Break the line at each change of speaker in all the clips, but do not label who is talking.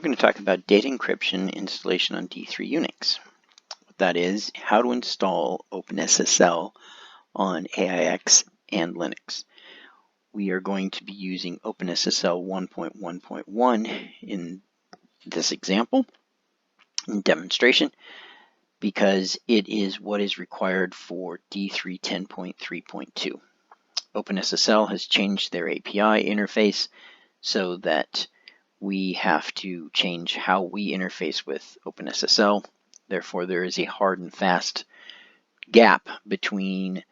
going to talk about data encryption installation on D3 Unix. What that is, how to install OpenSSL on AIX and Linux. We are going to be using OpenSSL 1.1.1 in this example and demonstration because it is what is required for D3 10.3.2. OpenSSL has changed their API interface so that we have to change how we interface with OpenSSL. Therefore, there is a hard and fast gap between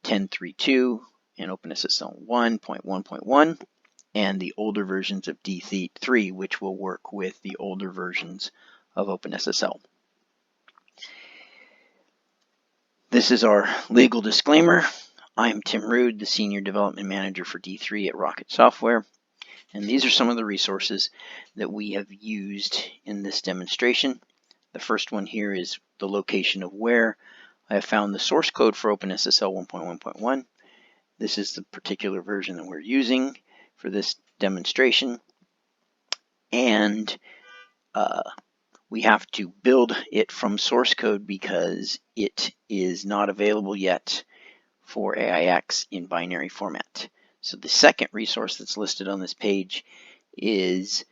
10.3.2 and OpenSSL 1.1.1 and the older versions of D3, which will work with the older versions of OpenSSL. This is our legal disclaimer. I'm Tim Rude, the Senior Development Manager for D3 at Rocket Software. And these are some of the resources that we have used in this demonstration. The first one here is the location of where I have found the source code for OpenSSL 1.1.1. This is the particular version that we're using for this demonstration. And we have to build it from source code because it is not available yet for AIX in binary format. So the second resource that's listed on this page is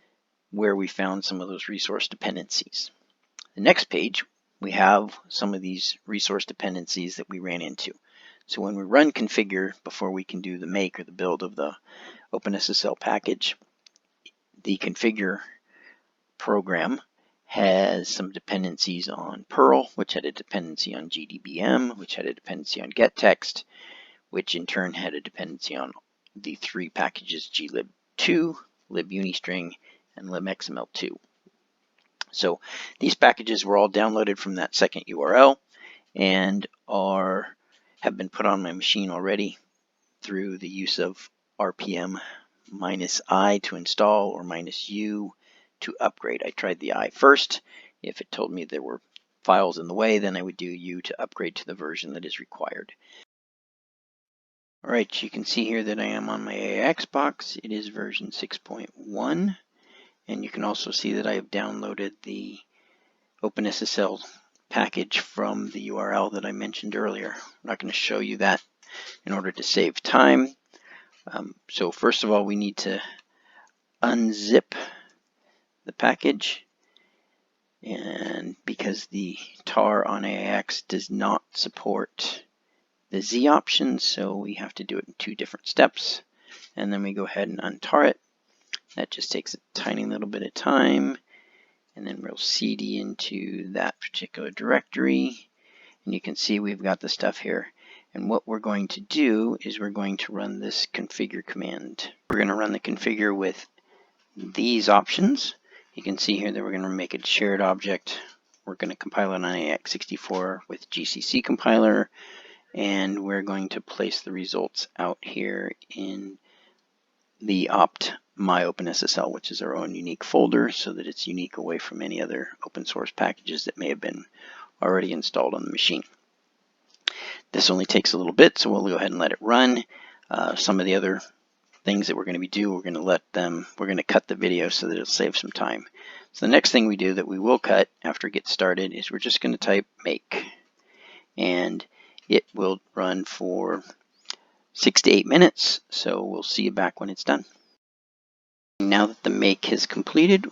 where we found some of those resource dependencies. The next page, we have some of these resource dependencies that we ran into. So when we run configure before we can do the make or the build of the OpenSSL package, the configure program has some dependencies on Perl, which had a dependency on GDBM, which had a dependency on getText, which in turn had a dependency on the three packages glib2, libunistring, and libxml2. So these packages were all downloaded from that second URL and have been put on my machine already through the use of RPM-I to install or -U to upgrade. I tried the I first. If it told me there were files in the way, then I would do U to upgrade to the version that is required. Alright, you can see here that I am on my AIX box. It is version 6.1, and you can also see that I have downloaded the OpenSSL package from the URL that I mentioned earlier. I'm not going to show you that in order to save time. So first of all, we need to unzip the package, and because the tar on AIX does not support the Z option, so we have to do it in two different steps. And then we go ahead and untar it. That just takes a tiny little bit of time. And then we'll CD into that particular directory. And you can see we've got the stuff here. And what we're going to do is we're going to run this configure command. We're going to run the configure with these options. You can see here that we're going to make it a shared object. We're going to compile it on AIX64 with GCC compiler. And we're going to place the results out here in the opt my OpenSSL, which is our own unique folder, so that it's unique away from any other open source packages that may have been already installed on the machine. This only takes a little bit, so we'll go ahead and let it run. Some of the other things that we're going to do, we're going to cut the video so that it'll save some time. So the next thing we do that we will cut after it gets started is we're just going to type make. And it will run for 6 to 8 minutes, so we'll see you back when it's done. Now that the make has completed,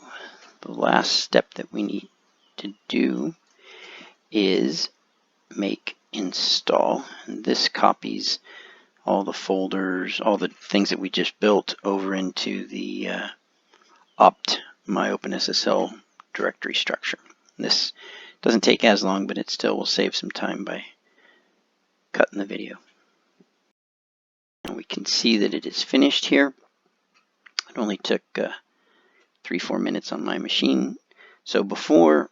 the last step that we need to do is make install. And this copies all the folders, all the things that we just built over into the opt my OpenSSL directory structure. This doesn't take as long, but it still will save some time by cutting the video. And we can see that it is finished here. It only took 3-4 minutes on my machine. So before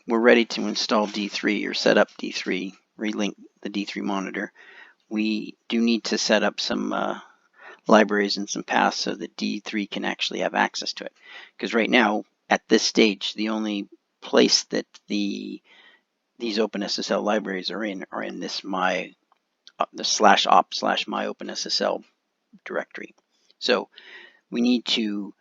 we're ready to install D3 or set up D3, relink the D3 monitor, we do need to set up some libraries and some paths so that D3 can actually have access to it. Because right now, at this stage, the only place that these OpenSSL libraries are in this the /opt/my OpenSSL directory. So we need to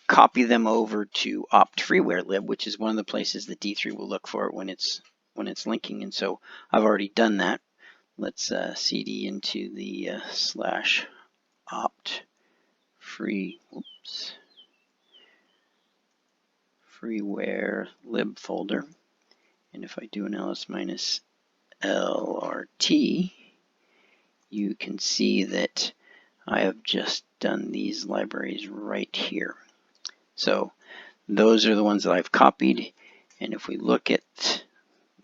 copy them over to opt freeware lib, which is one of the places that D3 will look for it when it's linking. And so I've already done that. Let's cd into the slash opt freeware lib folder. And if I do an ls minus lrt, you can see that I have just done these libraries right here. So those are the ones that I've copied. And if we look at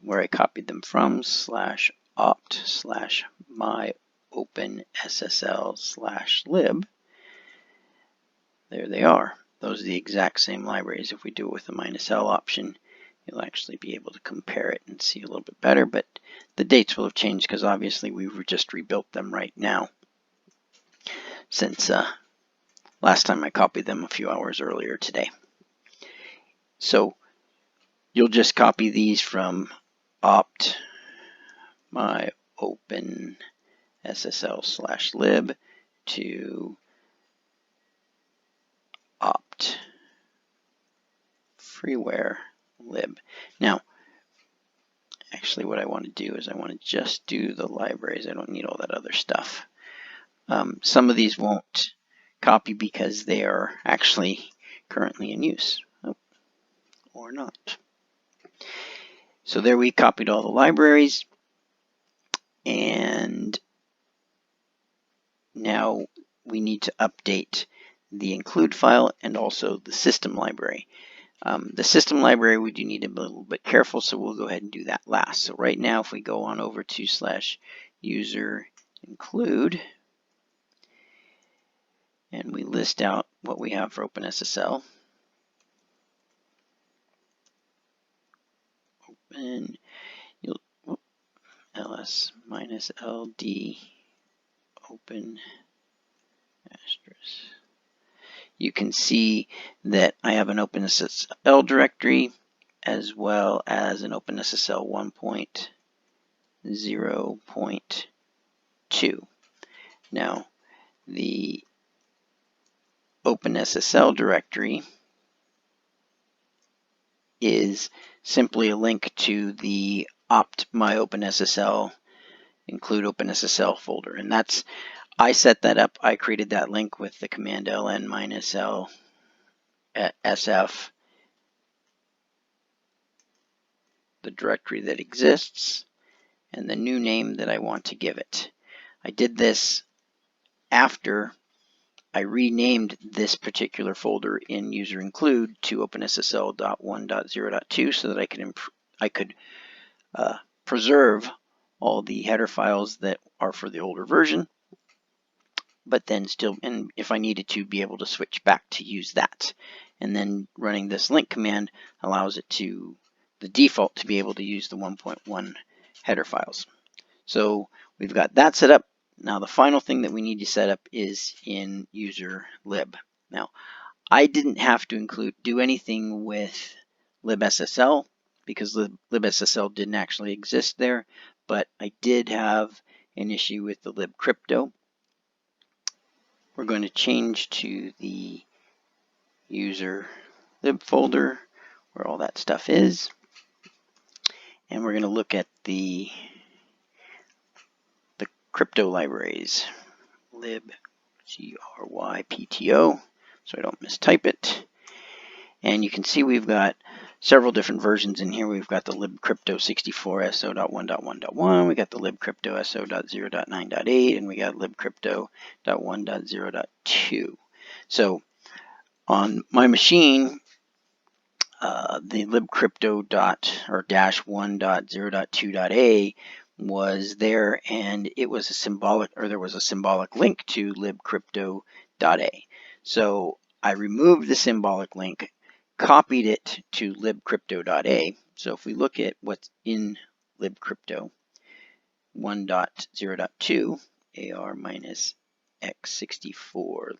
where I copied them from, slash opt slash my open SSL slash lib, there they are. Those are the exact same libraries. If we do it with the -L option, you'll actually be able to compare it and see a little bit better, but the dates will have changed because obviously we've just rebuilt them right now since last time I copied them a few hours earlier today. So you'll just copy these from opt my open SSL slash lib to opt freeware lib. Now, actually what I want to do is I want to just do the libraries. I don't need all that other stuff. Some of these won't copy because they are actually currently in use, or not. So there we copied all the libraries, and now we need to update the include file and also the system library. The system library we do need to be a little bit careful, so we'll go ahead and do that last. So right now if we go on over to /user include and we list out what we have for OpenSSL. Open ls minus ld open asterisk. You can see that I have an OpenSSL directory as well as an OpenSSL 1.0.2. Now, the OpenSSL directory is simply a link to the opt my OpenSSL include OpenSSL folder, and that's I set that up. I created that link with the command ln -l sf, the directory that exists, and the new name that I want to give it. I did this after I renamed this particular folder in user include to OpenSSL.1.0.2 so that I could preserve all the header files that are for the older version, but then still, and if I needed to, be able to switch back to use that. And then running this link command allows it to, the default, to be able to use the 1.1 header files. So we've got that set up. Now the final thing that we need to set up is in user lib. Now I didn't have to do anything with libSSL because libSSL didn't actually exist there, but I did have an issue with the libcrypto. We're going to change to the user lib folder where all that stuff is, and we're going to look at the crypto libraries, libcrypto, so I don't mistype it. And you can see we've got several different versions in here. We've got the libcrypto 64 so.1.1.1, we got the libcrypto so.0.9.8, and we got libcrypto.1.0.2. So on my machine, the libcrypto -1.0.2.a was there, and it was a symbolic, or there was a symbolic link to libcrypto.a. So I removed the symbolic link, copied it to libcrypto.a. So if we look at what's in libcrypto 1.0.2, AR-X64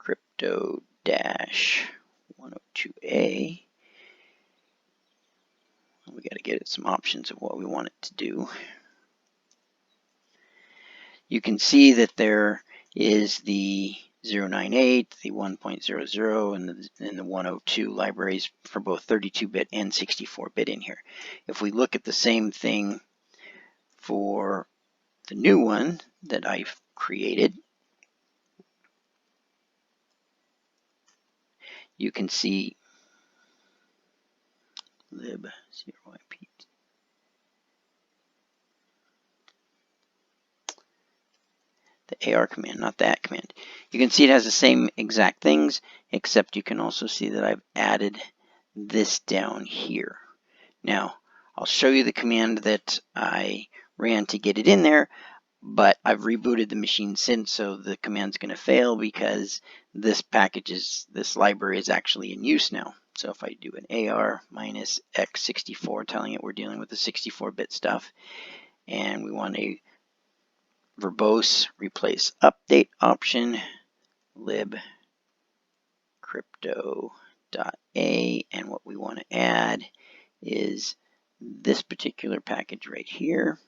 libcrypto-102A, we got to get it some options of what we want it to do. You can see that there is the 098, the 1.00, and the 102 libraries for both 32-bit and 64-bit in here. If we look at the same thing for the new one that I've created, you can see lib0yp. The AR command, not that command. You can see it has the same exact things, except you can also see that I've added this down here. Now, I'll show you the command that I ran to get it in there, but I've rebooted the machine since, so the command's going to fail because this library is actually in use now. So if I do an AR minus x64, telling it we're dealing with the 64-bit stuff, and we want a verbose replace update option, lib crypto.a, and what we want to add is this particular package right here.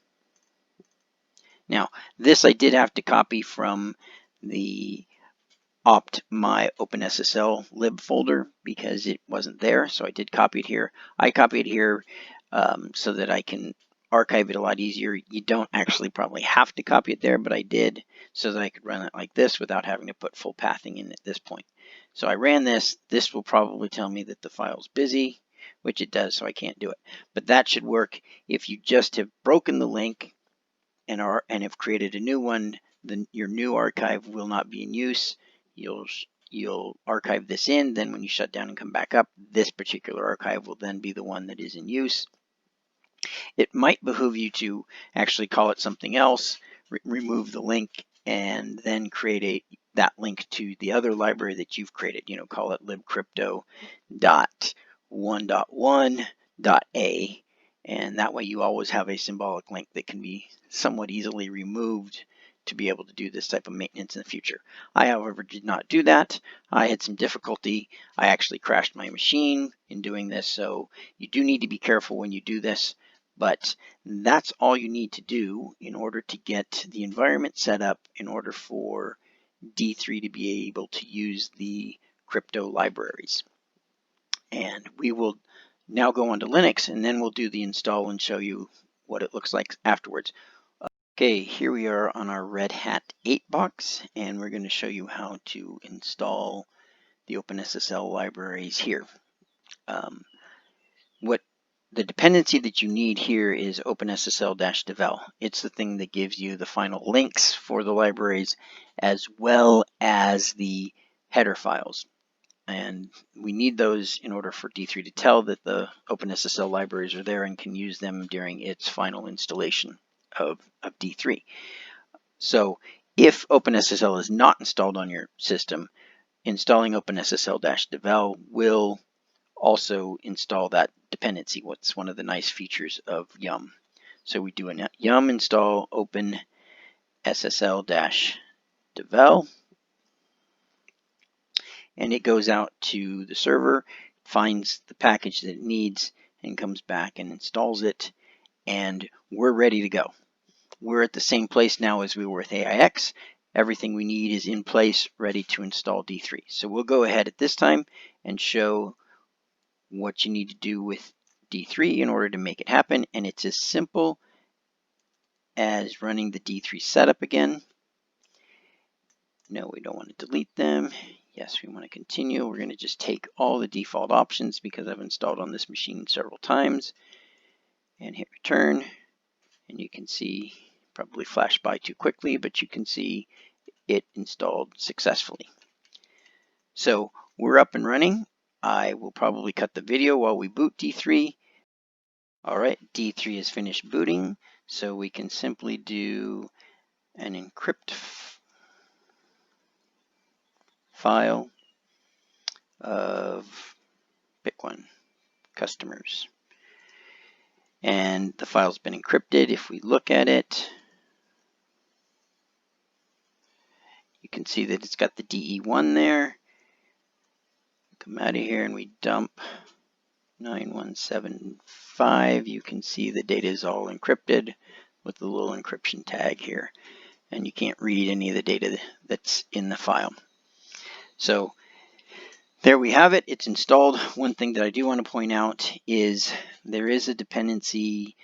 Now, this I did have to copy from the opt my OpenSSL lib folder because it wasn't there, so I did copy it here. I copy it here so that I can archive it a lot easier. You don't actually probably have to copy it there, but I did so that I could run it like this without having to put full pathing in at this point. So I ran this. This will probably tell me that the file's busy, which it does, so I can't do it. But that should work if you just have broken the link and have created a new one. Then your new archive will not be in use. You'll archive this in, then when you shut down and come back up, this particular archive will then be the one that is in use. It might behoove you to actually call it something else, remove the link, and then create that link to the other library that you've created. You know, call it libcrypto.1.1.a, and that way you always have a symbolic link that can be somewhat easily removed to be able to do this type of maintenance in the future. I, however, did not do that. I had some difficulty. I actually crashed my machine in doing this, so you do need to be careful when you do this. But that's all you need to do in order to get the environment set up in order for D3 to be able to use the crypto libraries. And we will now go on to Linux, and then we'll do the install and show you what it looks like afterwards. Okay, here we are on our Red Hat 8 box, and we're going to show you how to install the OpenSSL libraries here. The dependency that you need here is OpenSSL-devel. It's the thing that gives you the final links for the libraries as well as the header files. And we need those in order for D3 to tell that the OpenSSL libraries are there and can use them during its final installation of D3. So if OpenSSL is not installed on your system, installing OpenSSL-devel will also install that dependency. What's one of the nice features of Yum. So we do a Yum install OpenSSL-devel, and it goes out to the server, finds the package that it needs, and comes back and installs it, and we're ready to go. We're at the same place now as we were with AIX. Everything we need is in place, ready to install D3. So we'll go ahead at this time and show what you need to do with D3 in order to make it happen, and it's as simple as running the D3 setup again. No, we don't want to delete them. Yes, we want to continue. We're going to just take all the default options because I've installed on this machine several times, and hit return, and you can see, probably flashed by too quickly, but you can see it installed successfully. So we're up and running. I will probably cut the video while we boot D3. All right, D3 is finished booting, so we can simply do an encrypt file of, pick one, customers. And the file's been encrypted. If we look at it, you can see that it's got the DE1 there. Come out of here and we dump 9175. You can see the data is all encrypted with the little encryption tag here. And you can't read any of the data that's in the file. So there we have it. It's installed. One thing that I do want to point out is there is a dependency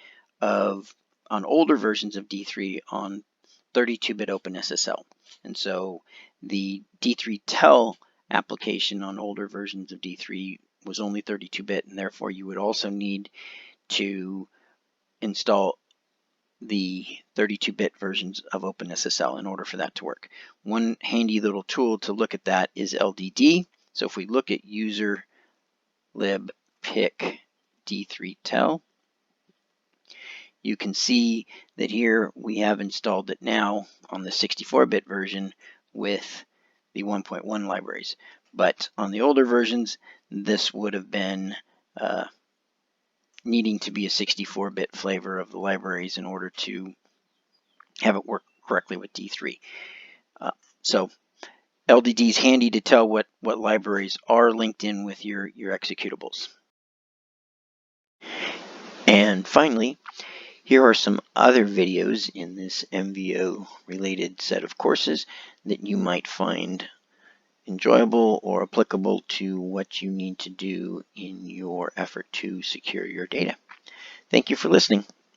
on older versions of D3 on 32-bit OpenSSL. And so the D3Tel application on older versions of D3 was only 32-bit, and therefore you would also need to install the 32-bit versions of OpenSSL in order for that to work. One handy little tool to look at that is LDD. So if we look at user lib pick D3Tel, you can see that here we have installed it now on the 64-bit version with the 1.1 libraries. But on the older versions, this would have been needing to be a 64-bit flavor of the libraries in order to have it work correctly with D3. So LDD is handy to tell what libraries are linked in with your executables. And finally, here are some other videos in this MVO related set of courses that you might find enjoyable or applicable to what you need to do in your effort to secure your data. Thank you for listening.